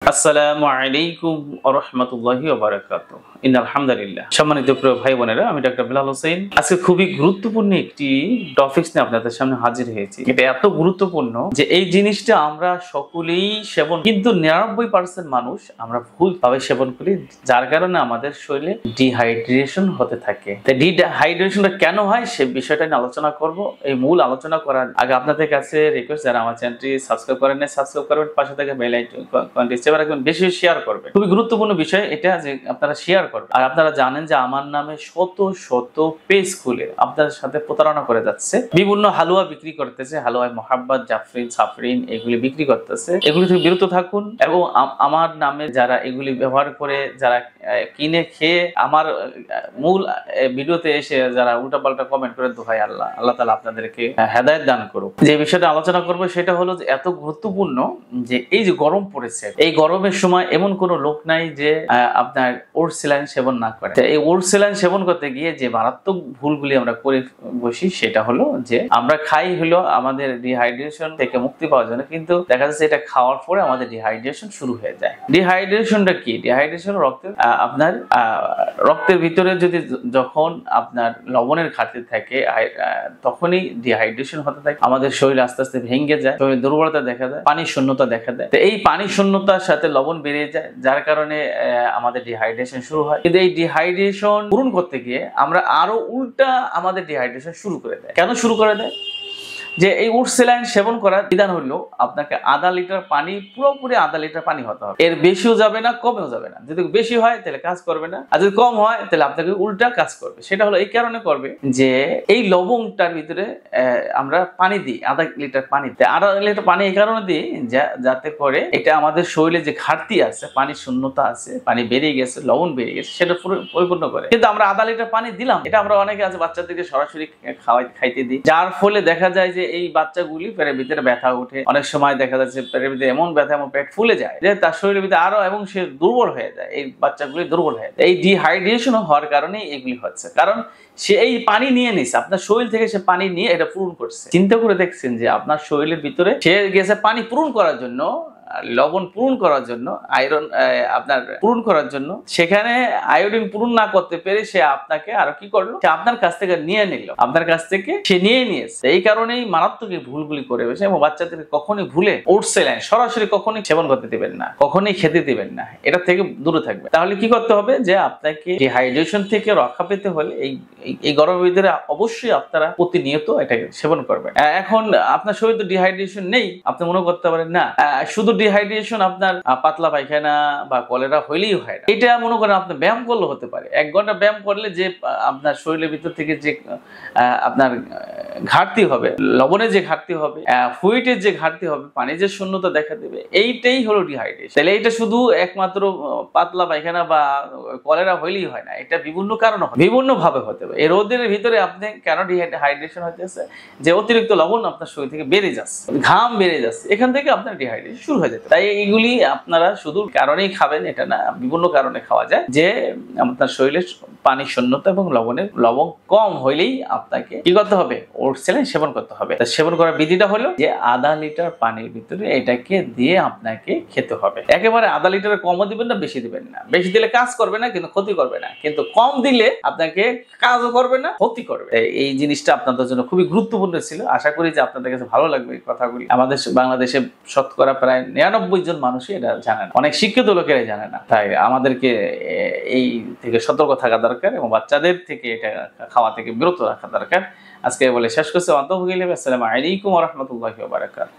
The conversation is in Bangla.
আসসালামু আলাইকুম ওয়া রাহমাতুল্লাহি ওয়া বারাকাতুহু। ইন্নাল হামদুলিল্লাহ। সম্মানিত প্রিয় ভাই বোনেরা, আমি ডাক্তার বিলাল হোসেন। আজকে খুবই গুরুত্বপূর্ণ একটি টপিকস নিয়ে আপনাদের সামনে হাজির হয়েছি। এটা এত গুরুত্বপূর্ণ যে এই জিনিসটা আমরা সকলেই সেবন, কিন্তু 99% মানুষ আমরা ভুলভাবে সেবন করি, যার কারণে আমাদের শরীরে ডিহাইড্রেশন হতে থাকে। তাই ডিহাইড্রেশনটা কেন হয় সে বিষয়টা নিয়ে আলোচনা করব। এই মূল আলোচনা করার আগে আপনাদের কাছে রিকোয়েস্ট, যারা আমার চ্যানেলটি সাবস্ক্রাইব করেন না সাবস্ক্রাইব করবেন, পাশে থেকে বেল আইকনটি চেপে রাখবেন, বেশি শেয়ার করবেন। খুবই গুরুত্বপূর্ণ বিষয় এটা যে আপনারা শেয়ার করবেন। আর আপনারা জানেন যে আমার নামে শত শত পেজ খুলে আপনাদের সাথে প্রতারণা করে যাচ্ছে, বিভিন্ন হালুয়া বিক্রি করতেছে, হালুয়ায় মোহাব্বত, জাফরিন, সাফরিন এগুলি বিক্রি করতেছে। এগুলি থেকে বিরত থাকুন। এবং আমার নামে যারা এগুলি ব্যবহার করে, যারা কিনে খেয়ে আমার মূল ভিডিওতে এসে যারা উল্টাপাল্টা কমেন্ট করে, দোহাই আল্লাহ, আল্লাহ তাআলা আপনাদেরকে হেদায়েত দান করুক। যে বিষয়টা আলোচনা করবো সেটা হলো যে এত গুরুত্বপূর্ণ যে এই যে গরম পড়েছে, এই গরমের সময় এমন কোনো লোক নাই যে আপনার ওট স্যালাইন সেবন না করে। এই ওট স্যালাইন সেবন করতে গিয়ে যে মারাত্মক ভুলগুলি আমরা করে বসি সেটা হলো যে আমরা খাই হলো আমাদের ডিহাইড্রেশন থেকে মুক্তি পাওয়ার জন্য, কিন্তু দেখা যাচ্ছে এটা খাওয়ার পরে আমাদের ডিহাইড্রেশন শুরু হয়ে যায়। ডিহাইড্রেশনটা কি? ডিহাইড্রেশন রক্তের আপনার রক্তের ভিতরে যদি যখন আপনার লবণের ঘাটতি থাকে তখনই ডিহাইড্রেশন হতে থাকে। আমাদের শরীর আস্তে আস্তে ভেঙে যায়, শরীর দুর্বলতা দেখা দেয়, পানি শূন্যতা দেখা দেয়। তো এই পানি শূন্যতার সাথে লবণ বেড়ে যায়, যার কারণে আমাদের ডিহাইড্রেশন শুরু হয়। কিন্তু এই ডিহাইড্রেশন পূরণ করতে গিয়ে আমরা আরো উল্টা আমাদের ডিহাইড্রেশন শুরু করে দেয়। কেন শুরু করে দেয়? যে এই ওট স্যালাইন সেবন করার বিধান হলো আপনাকে আধা লিটার পানি, পুরোপুরি আধা লিটার পানি হতে হবে। এর বেশিও যাবে না, কমেও যাবে না। যদি বেশি হয় তাহলে কাজ করবে না, আর যদি কম হয় তাহলে আপনাকে উল্টা কাজ করবে। সেটা হলো এই কারণে করবে যে এই লবণটার ভিতরে আমরা পানি দিই, আধা লিটার পানি, আধা লিটার পানি এই কারণে দিই যাতে করে এটা আমাদের শরীরে যে ঘাটতি আছে, পানির শূন্যতা আছে, পানি বেরিয়ে গেছে, লবণ বেরিয়ে গেছে, সেটা পরিপূর্ণ করে। কিন্তু আমরা আধা লিটার পানি দিলাম, এটা আমরা অনেকে আছে বাচ্চাদেরকে সরাসরি খাইতে দিই, যার ফলে দেখা যায় যে এই বাচ্চাগুলি পেটের ভিতরে ব্যথা উঠে। অনেক সময় দেখা যাচ্ছে পেটের ভিতরে এমন ব্যথা, এমন পেট ফুলে যায় যে তার শরীরের ভিতরে আরো, এবং সে দুর্বল হয়ে যায়। এই বাচ্চাগুলি দুর্বল হয়ে যায়। এই ডিহাইড্রেশন হওয়ার কারণেই এগুলি হচ্ছে, কারণ সে এই পানি নিয়ে নিছে, আপনার শরীর থেকে সে পানি নিয়ে এটা পূরণ করছে। চিন্তা করে দেখছেন যে আপনার শরীরের ভিতরে সে গেছে পানি পূরণ করার জন্য, লবণ পূরণ করার জন্য, আয়রন আপনার পূরণ করার জন্য, সেখানে আয়োডিন পূরণ না করতে পেরে সে আপনাকে আরো কি করলো, সে আপনার কাছ থেকে নিয়ে নিল, আপনার কাছ থেকে সে নিয়ে নিয়েছে। এই কারণেই মারাত্মক এই ভুলগুলি করে বসে। এবং বাচ্চাদেরকে কখনোই ভুলে ওট স্যালাইন সরাসরি কখনোই সেবন করতে দিবেন না, কখনোই খেতে দিবেন না, এটা থেকে দূরে থাকবে। তাহলে কি করতে হবে যে আপনাকে ডিহাইড্রেশন থেকে রক্ষা পেতে হলে এই গরমের ভিতরে অবশ্যই আপনারা প্রতিনিয়ত এটাকে সেবন করবেন। এখন আপনার শরীরে তো ডিহাইড্রেশন নেই, আপনি মনে করতে পারেন না শুধু ডিহাইড্রেশন আপনার পাতলা পায়খানা বা কলেরা হইলেই হয় না। এটা মনে করেন আপনি ব্যায়াম করলে হতে পারে। 1 ঘন্টা ব্যায়াম করলে যে আপনার শরীরের ভিতর থেকে যে আপনার ঘাটতি হবে, লবণের যে ঘাটতি হবে, ফ্লুইডের যে ঘাটতি হবে, পানির যে শূন্যতা দেখা দেবে, এইটাই হলো ডিহাইড্রেশন। তাহলে এটা শুধু একমাত্র পাতলা পায়খানা বা কলেরা হইলেই হয় না, এটা বিভিন্ন কারণে বিভিন্ন ভাবে হতে হবে। এই রোদের ভিতরে আপনি কেন ডিহাইড্রেশন হতেছে? যে অতিরিক্ত লবণ আপনার শরীর থেকে বেড়ে যাচ্ছে, ঘাম বেড়ে যাচ্ছে, এখান থেকে আপনার ডিহাইড্রেশন শুরু হয়ে যেতে। তাই এইগুলি আপনারা শুধু কারণেই খাবেন এটা না, বিভিন্ন কারণে খাওয়া যায়। যে আপনার শরীরে পানির শূন্যতা এবং লবণ কম হইলেই আপনাকে কি করতে হবে? ওট স্যালাইন সেবন করতে হবে। সেবন করার বিধিটা হলো যে আধা লিটার পানির ভিতরে এটাকে দিয়ে আপনাকে খেতে হবে। একেবারে আধা লিটারের কমও দিবেন না, বেশি দিবেন না। বেশি দিলে কাজ করবে না, কিন্তু ক্ষতি করবে না, কিন্তু কম দিলে আপনাকে কাজও করবে না, ক্ষতি করবে। এই জিনিসটা আপনাদের জন্য খুবই গুরুত্বপূর্ণ ছিল। আশা করি যে আপনাদের কাছে ভালো লাগবে এই কথাগুলি। আমাদের বাংলাদেশে শতকরা প্রায় 99 জন মানুষই এটা জানে না, অনেক শিক্ষিত লোকেরা জানে না। তাই আমাদেরকে এই থেকে সতর্ক থাকা দরকার এবং বাচ্চাদের থেকে এটা খাওয়া থেকে বিরত রাখা দরকার। আজকে বলে শেষ করছি। আসসালামু আলাইকুম ওয়া রাহমাতুল্লাহি ওয়া বারাকাতুহু।